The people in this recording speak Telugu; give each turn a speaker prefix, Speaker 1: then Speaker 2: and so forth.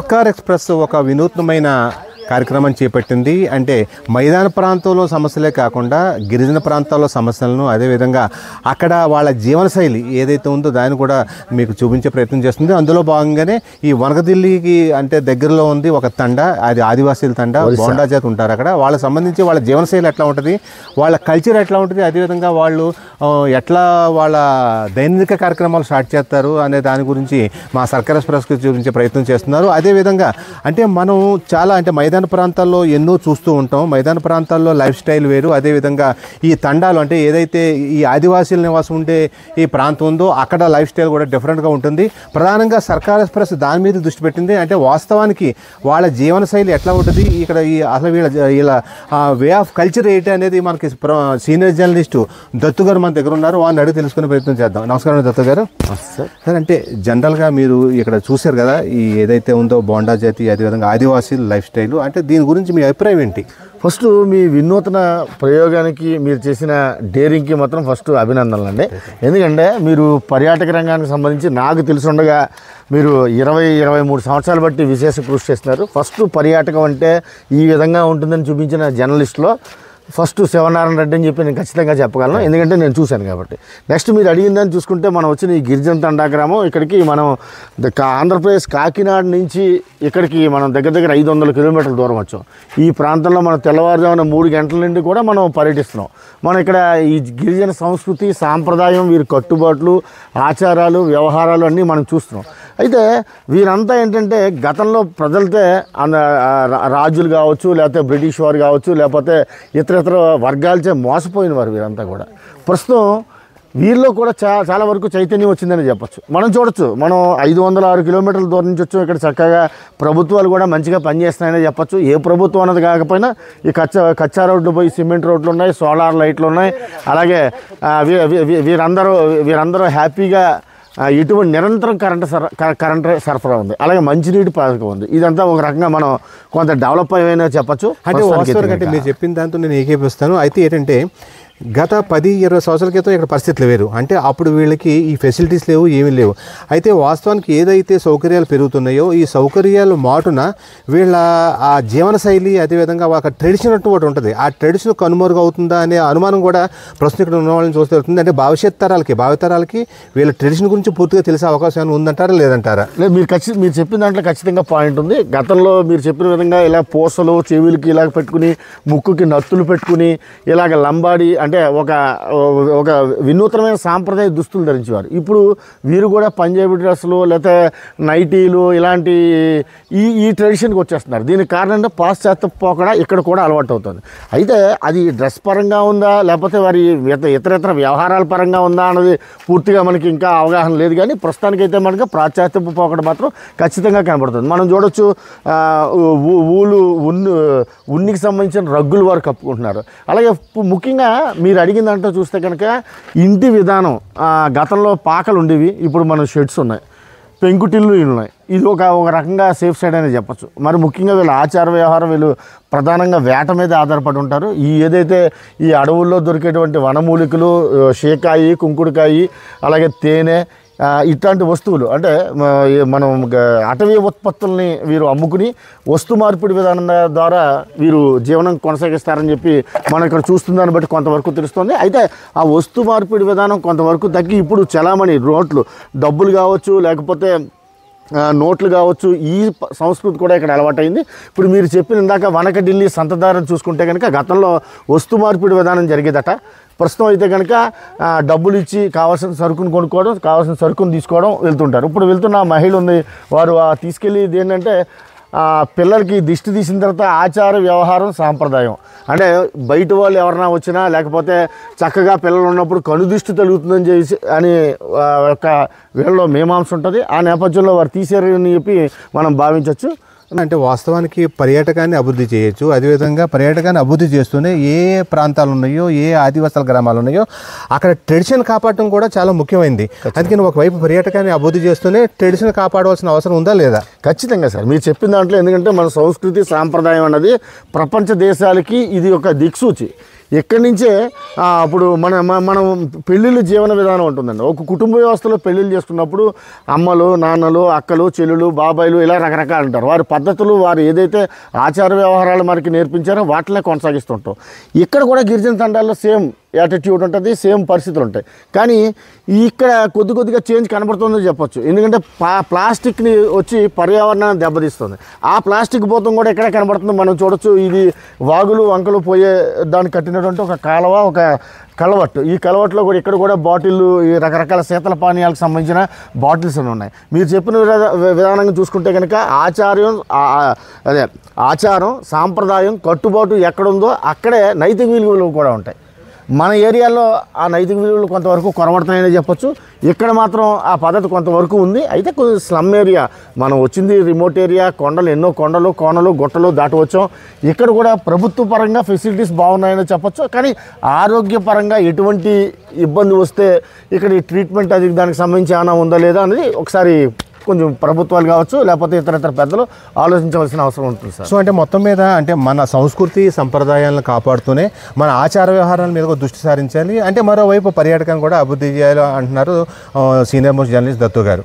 Speaker 1: సర్కార్ ఎక్స్ప్రెస్ ఒక వినూత్నమైన కార్యక్రమం చేపట్టింది. అంటే మైదాన ప్రాంతంలో సమస్యలే కాకుండా గిరిజన ప్రాంతాల్లో సమస్యలను, అదేవిధంగా అక్కడ వాళ్ళ జీవనశైలి ఏదైతే ఉందో దాన్ని కూడా మీకు చూపించే ప్రయత్నం చేస్తుంది. అందులో భాగంగానే ఈ వనకదిల్లికి అంటే దగ్గరలో ఉంది ఒక తండ, అది ఆదివాసీల తండ, బోండా జాతి ఉంటారు అక్కడ. వాళ్ళకి సంబంధించి వాళ్ళ జీవనశైలి ఎట్లా ఉంటుంది, వాళ్ళ కల్చర్ ఎట్లా ఉంటుంది, అదేవిధంగా వాళ్ళు ఎట్లా వాళ్ళ దైనందిక కార్యక్రమాలు స్టార్ట్ చేస్తారు అనే దాని గురించి మా సర్కార్ ఎక్స్ప్రెస్కి చూపించే ప్రయత్నం చేస్తున్నారు. అదేవిధంగా అంటే మనం చాలా అంటే మైదాన ప్రాంతాల్లో ఎన్నో చూస్తూ ఉంటాం. మైదాన ప్రాంతాల్లో లైఫ్ స్టైల్ వేరు. అదేవిధంగా ఈ తండాలు అంటే ఏదైతే ఈ ఆదివాసీల నివాసం ఉండే ఈ ప్రాంతం ఉందో అక్కడ లైఫ్ స్టైల్ కూడా డిఫరెంట్గా ఉంటుంది. ప్రధానంగా సర్కార్ ఎక్స్ప్రెస్ దాని మీద దృష్టి పెట్టింది. అంటే వాస్తవానికి వాళ్ళ జీవనశైలి ఎట్లా ఉంటుంది, ఇక్కడ ఈ అసలు వీళ్ళ వే ఆఫ్ కల్చర్ ఏంటి అనేది మనకి సీనియర్ జర్నలిస్టు దత్తు గారు మన దగ్గర ఉన్నారు. వాళ్ళని అడిగి తెలుసుకునే ప్రయత్నం చేద్దాం. నమస్కారం దత్తు గారు. సార్ అంటే జనరల్గా మీరు ఇక్కడ చూశారు కదా ఈ ఏదైతే ఉందో బోండా జాతి, అదేవిధంగా ఆదివాసీల లైఫ్ స్టైల్, అంటే దీని గురించి మీ అభిప్రాయం ఏంటి?
Speaker 2: ఫస్ట్ మీ వినూతన ప్రయోగానికి మీరు చేసిన డేరింగ్కి మాత్రం ఫస్ట్ అభినందనలు అండి. ఎందుకంటే మీరు పర్యాటక రంగానికి సంబంధించి నాకు తెలుసుండగా మీరు 23 సంవత్సరాలు బట్టి విశేష కృషి చేస్తున్నారు. ఫస్ట్ పర్యాటకం అంటే ఈ విధంగా ఉంటుందని చూపించిన జర్నలిస్టులో ఫస్ట్ శివనారాయణ రెడ్డి అని చెప్పి నేను ఖచ్చితంగా చెప్పగలను, ఎందుకంటే నేను చూశాను కాబట్టి. నెక్స్ట్ మీరు అడిగిందని చూసుకుంటే మనం వచ్చిన ఈ గిరిజన తండా గ్రామం, ఇక్కడికి మనం ఆంధ్రప్రదేశ్ కాకినాడ నుంచి ఇక్కడికి మనం దగ్గర 500 కిలోమీటర్ల దూరం వచ్చాం. ఈ ప్రాంతంలో మనం తెల్లవారుజామున 3 గంటల నుండి కూడా మనం పర్యటిస్తున్నాం. మనం ఇక్కడ ఈ గిరిజన సంస్కృతి, సాంప్రదాయం, వీరి కట్టుబాట్లు, ఆచారాలు, వ్యవహారాలు అన్నీ మనం చూస్తున్నాం. అయితే వీరంతా ఏంటంటే గతంలో ప్రజలతో రాజులు కావచ్చు, లేకపోతే బ్రిటిష్ వారు కావచ్చు, లేకపోతే ఇతర వర్గాలచే మోసపోయిన వారు వీరంతా కూడా. ప్రస్తుతం వీరిలో కూడా చాలా వరకు చైతన్యం వచ్చిందని చెప్పచ్చు. మనం చూడొచ్చు, మనం 506 కిలోమీటర్ల దూరం నుంచి వచ్చాం. ఇక్కడ చక్కగా ప్రభుత్వాలు కూడా మంచిగా పనిచేస్తున్నాయని చెప్పచ్చు. ఏ ప్రభుత్వం అన్నది కాకపోయినా ఈ కచ్చా రోడ్లు పోయి సిమెంట్ రోడ్లు ఉన్నాయి, సోలార్ లైట్లు ఉన్నాయి. అలాగే వీరందరూ హ్యాపీగా ఇటువంటి నిరంతరం కరెంట్ సరఫరా ఉంది. అలాగే మంచినీటి పథకం ఉంది. ఇదంతా ఒక రకంగా మనం కొంత డెవలప్ అయ్యేనా చెప్పచ్చు.
Speaker 1: అంటే వాస్తవానికి మీరు చెప్పిన దాంతో నేను ఏకీపిస్తాను. అయితే ఏంటంటే గత 10-20 సంవత్సరాల క్రితం ఇక్కడ పరిస్థితులు వేరు. అంటే అప్పుడు వీళ్ళకి ఈ ఫెసిలిటీస్ లేవు, ఏమీ లేవు. అయితే వాస్తవానికి ఏదైతే సౌకర్యాలు పెరుగుతున్నాయో ఈ సౌకర్యాలు మాటున వీళ్ళ ఆ జీవనశైలి, అదేవిధంగా ఒక ట్రెడిషన్ అంటూ ఒకటి ఉంటుంది. ఆ ట్రెడిషన్ కనుమరుగు అవుతుందా అనే అనుమానం కూడా ప్రస్తుతం ఇక్కడ ఉన్న వాళ్ళని చూస్తే వస్తుంది. అంటే భావితరాలకి వీళ్ళ ట్రెడిషన్ గురించి పూర్తిగా తెలిసే అవకాశం ఉందంటారా లేదంటారా?
Speaker 2: లేదు, మీరు చెప్పిన దాంట్లో ఖచ్చితంగా పాయింట్ ఉంది. గతంలో మీరు చెప్పిన విధంగా ఇలా పూసలు చెవులకి ఇలాగ పెట్టుకుని, ముక్కుకి నత్తులు పెట్టుకుని, ఇలాగ లంబాడి అంటే ఒక వినూత్నమైన సాంప్రదాయ దుస్తులు ధరించేవారు. ఇప్పుడు వీరు కూడా పంజాబీ డ్రెస్సులు లేకపోతే నైటీలు ఇలాంటి ఈ ట్రెడిషన్కి వచ్చేస్తున్నారు. దీనికి కారణం అంటే పాశ్చాత్య పోకడా ఇక్కడ కూడా అలవాటు అవుతుంది. అయితే అది డ్రెస్ పరంగా ఉందా లేకపోతే వారి ఇతర వ్యవహారాల పరంగా ఉందా అన్నది పూర్తిగా మనకి ఇంకా అవగాహన లేదు. కానీ ప్రస్తుతానికైతే మనకి పాశ్చాత్య పోకడ మాత్రం ఖచ్చితంగా కనబడుతుంది. మనం చూడొచ్చు, ఉన్నికి సంబంధించిన రగ్గులు వారు కప్పుకుంటున్నారు. అలాగే ముఖ్యంగా మీరు అడిగిన దాంట్లో చూస్తే కనుక ఇంటి విధానం, గతంలో పాకలు ఉండేవి, ఇప్పుడు మన షెడ్స్ ఉన్నాయి, పెంకుటిల్లు ఉన్నాయి. ఇది ఒక రకంగా సేఫ్ సైడ్ అనేది చెప్పచ్చు. మరి ముఖ్యంగా వీళ్ళ ఆచార వ్యవహారం, వీళ్ళు ప్రధానంగా వేట మీద ఆధారపడి ఉంటారు. ఏదైతే ఈ అడవుల్లో దొరికేటువంటి వనమూలికలు, షేకాయి, కుంకుడుకాయి, అలాగే తేనె, ఇట్లాంటి వస్తువులు అంటే మనం అటవీ ఉత్పత్తుల్ని వీరు అమ్ముకుని వస్తు మార్పిడి విధానం ద్వారా వీరు జీవనం కొనసాగిస్తారని చెప్పి మనం ఇక్కడ చూస్తుందాన్ని బట్టి కొంతవరకు తెలుస్తుంది. అయితే ఆ వస్తు మార్పిడి విధానం కొంతవరకు తగ్గి ఇప్పుడు చలామణి నోట్లు, డబ్బులు కావచ్చు, లేకపోతే నోట్లు కావచ్చు, ఈ సంస్కృతి కూడా ఇక్కడ అలవాటైంది. ఇప్పుడు మీరు చెప్పిన ఇందాక వనకఢిల్లీ సంతదారం చూసుకుంటే కనుక గతంలో వస్తు మార్పిడి విధానం జరిగేదట. ప్రస్తుతం అయితే కనుక డబ్బులు ఇచ్చి కావాల్సిన సరుకును కొనుక్కోవడం, కావాల్సిన సరుకును తీసుకోవడం వెళ్తుంటారు. ఇప్పుడు వెళ్తున్న మహిళ ఉంది, వారు తీసుకెళ్ళి ఏంటంటే పిల్లలకి దిష్టి తీసిన తర్వాత ఆచార వ్యవహారం సాంప్రదాయం అంటే బయట వాళ్ళు ఎవరైనా వచ్చినా లేకపోతే చక్కగా పిల్లలు ఉన్నప్పుడు కనుదిష్టి తగులుతుందని చేసి అని ఒక వీళ్ళలో మీమాంస ఉంటుంది. ఆ నేపథ్యంలో వారు తీసేరని చెప్పి మనం భావించవచ్చు.
Speaker 1: అంటే వాస్తవానికి పర్యాటకాన్ని అభివృద్ధి చేయొచ్చు. అదేవిధంగా పర్యాటకాన్ని అభివృద్ధి చేస్తూనే ఏ ప్రాంతాలు ఉన్నాయో, ఏ ఆదివాసాల గ్రామాలు ఉన్నాయో అక్కడ ట్రెడిషన్ కాపాడటం కూడా చాలా ముఖ్యమైనది. అందుకని ఒకవైపు పర్యాటకాన్ని అభివృద్ధి చేస్తూనే ట్రెడిషన్ కాపాడవలసిన అవసరం ఉందా లేదా?
Speaker 2: ఖచ్చితంగా సార్, మీరు చెప్పిన దాంట్లో ఎందుకంటే మన సంస్కృతి సాంప్రదాయం అన్నది ప్రపంచ దేశాలకి ఇది ఒక దిక్సూచి. ఇక్కడి నుంచే ఇప్పుడు మనం పెళ్ళిళ్ళు జీవన విధానం ఉంటుందండి. ఒక కుటుంబ వ్యవస్థలో పెళ్ళిళ్ళు చేసుకున్నప్పుడు అమ్మలు, నాన్నలు, అక్కలు, చెల్లులు, బాబాయిలు ఇలా రకరకాలు ఉంటారు. వారి పద్ధతులు, వారు ఏదైతే ఆచార వ్యవహారాలు మనకి నేర్పించారో వాటినే కొనసాగిస్తుంటాం. ఇక్కడ కూడా గిరిజన తండాల్లో సేమ్ యాటిట్యూడ్ ఉంటుంది, సేమ్ పరిస్థితులు ఉంటాయి. కానీ ఇక్కడ కొద్దిగా చేంజ్ కనబడుతుందని చెప్పొచ్చు. ఎందుకంటే ప్లాస్టిక్ని వచ్చి పర్యావరణాన్ని దెబ్బతీస్తుంది. ఆ ప్లాస్టిక్ భూతం కూడా ఎక్కడ కనబడుతుందో మనం చూడొచ్చు. ఇది వాగులు వంకలు పోయే దాన్ని కట్టినటువంటి ఒక కాలువ, ఒక కలవట్టు. ఈ కలవట్టులో కూడా ఇక్కడ కూడా బాటిళ్ళు, ఈ రకరకాల శీతల పానీయాలకు సంబంధించిన బాటిల్స్ అని ఉన్నాయి. మీరు చెప్పిన విధానంగా చూసుకుంటే కనుక ఆచారం, సాంప్రదాయం, కట్టుబాటు ఎక్కడుందో అక్కడే నైతిక విలువలు కూడా ఉంటాయి. మన ఏరియాలో ఆ నైతిక విలువలు కొంతవరకు కొరబడుతున్నాయని చెప్పొచ్చు. ఇక్కడ మాత్రం ఆ పద్ధతి కొంతవరకు ఉంది. అయితే కొంచెం స్లమ్ ఏరియా, మనం వచ్చింది రిమోట్ ఏరియా, ఎన్నో కొండలు, కోనలు, గుట్టలు దాటి వచ్చాం. ఇక్కడ కూడా ప్రభుత్వ పరంగా ఫెసిలిటీస్ బాగున్నాయని చెప్పొచ్చు. కానీ ఆరోగ్యపరంగా ఎటువంటి ఇబ్బంది వస్తే ఇక్కడ ఈ ట్రీట్మెంట్ అది దానికి సంబంధించి ఏమైనా ఉందా లేదా అనేది ఒకసారి కొంచెం ప్రభుత్వాలు కావచ్చు, లేకపోతే ఇతర పెద్దలు ఆలోచించవలసిన అవసరం ఉంటుంది సార్.
Speaker 1: సో అంటే మొత్తం మీద అంటే మన సంస్కృతి సంప్రదాయాలను కాపాడుతూనే మన ఆచార వ్యవహారాల మీద దృష్టి సారించాలి. అంటే మరోవైపు పర్యాటకాన్ని కూడా అభివృద్ధి చేయాలి అంటున్నారు సీనియర్ మోస్ట్ జర్నలిస్ట్ దత్తు గారు.